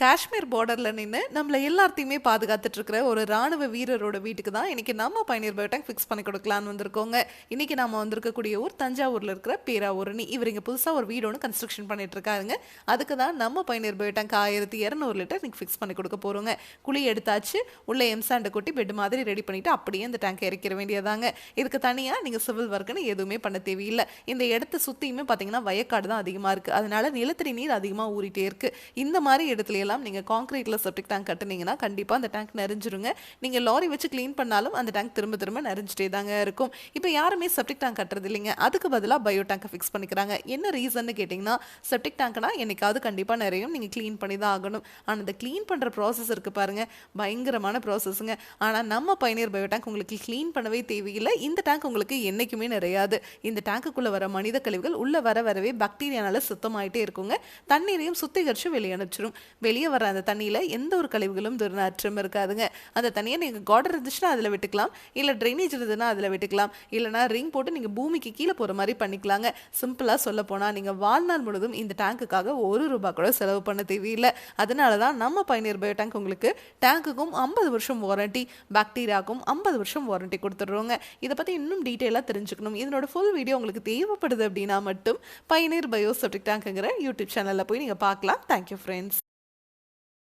காஷ்மீர் பார்டர்ல நின்று நம்மளை எல்லாத்தையுமே பாதுகாத்துட்டு இருக்கிற ஒரு ராணுவ வீரரோட வீட்டுக்கு தான் இன்னைக்கு நம்ம பயணியர் பயோடேக் ஃபிக்ஸ் பண்ணி கொடுக்கலான்னு வந்திருக்கோங்க. இன்னைக்கு நாம வந்திருக்கக்கூடிய ஊர் தஞ்சாவூர்ல இருக்கிற பேராவூரணி. இவர் இங்க புதுசா ஒரு வீடு ஒன்று கன்ஸ்ட்ரக்ஷன் பண்ணிட்டு இருக்காருங்க. அதுக்கு தான் நம்ம பயணியர் பயோடேக் 1200 லிட்டர் இன்னைக்கு ஃபிக்ஸ் பண்ணி கொடுக்க போறோங்க. குழி எடுத்தாச்சு, உள்ள எம்சாண்டை கொட்டி பெட் மாதிரி ரெடி பண்ணிட்டு அப்படியே இந்த டேங்க் இறக்கிற வேண்டியதாங்க. இதுக்கு தனியா நீங்க சிவில் ஒர்க்குன்னு எதுவுமே பண்ண தேவையில்லை. இந்த இடத்த சுத்தியுமே பாத்தீங்கன்னா வயக்காடு தான் அதிகமா இருக்கு. அதனால நிலத்தடி நீர் அதிகமா ஊறிட்டே இருக்கு. இந்த மாதிரி இடத்துல நீங்கள் கான்கிரீட்ல செப்டிக் டேங்க் கட்டுனீங்கன்னா கண்டிப்பா அந்த டேங்க் நிறைஞ்சிருங்க. நீங்க லாரி வச்சு க்ளீன் பண்ணாலும் அந்த டேங்க் திரும்ப திரும்ப நிறைஞ்சிட்டே தாங்க இருக்கும். இப்போ யாருமே செப்டிக் டேங்க் கட்டுறது இல்லைங்க. அதுக்கு பதிலாக பயோ டேங்கை ஃபிக்ஸ் பண்ணிக்கிறாங்க. என்ன ரீசன் கேட்டிங்கன்னா, செப்டிக் டேங்க்னா என்னைக்காவது கண்டிப்பா நிறையும், நீங்க க்ளீன் பண்ணி தான் ஆகணும். ஆனால் அந்த க்ளீன் பண்ற ப்ராசஸ் இருக்கு பாருங்க, பயங்கரமான ப்ராசஸ்ங்க. ஆனால் நம்ம பயணியர் பயோ டேங்க் உங்களுக்கு க்ளீன் பண்ணவே தேவையில்லை. இந்த டேங்க் உங்களுக்கு என்னைக்குமே நிறையாது. இந்த டேங்குக்குள்ள வர மனித கழிவுகள் உள்ள வரவே பாக்டீரியானால சுத்தமாயிட்டே இருக்குங்க. தண்ணீரையும் சுத்திகரிச்சு வெளியே அனுப்பிச்சிடும். வெளியே வர அந்த தண்ணியில் எந்த ஒரு கழிவுகளும் துர்நாற்றம் இருக்காதுங்க. அந்த தண்ணியை நீங்கள் கார்டர் இருந்துச்சுன்னா அதில் விட்டுக்கலாம், இல்லை ட்ரைனேஜ் இருந்ததுன்னா அதில் விட்டுக்கலாம், இல்லைனா ரிங் போட்டு நீங்கள் பூமிக்கு கீழே போகிற மாதிரி பண்ணிக்கலாங்க. சிம்பிளாக சொல்ல போனால் நீங்கள் வாழ்நாள் முழுதும் இந்த டேங்குக்காக ₹1 கூட செலவு பண்ண தேவையில்லை. அதனால தான் நம்ம பயணியர் பயோ டேங்க் உங்களுக்கு டேங்குக்கும் 50 வருஷம் வாரண்டி, பாக்டீரியாவுக்கும் 50 வருஷம் வாரண்டி கொடுத்துட்றோங்க. இதை பற்றி இன்னும் டீட்டெயிலாக தெரிஞ்சுக்கணும், இதனோட ஃபுல் வீடியோ உங்களுக்கு தேவைப்படுது அப்படின்னா மட்டும் பயணியர் பயோ செப்டிக் டேங்க்குங்கிற யூடியூப் சேனலில் போய் நீங்கள் பார்க்கலாம். Thank you friends.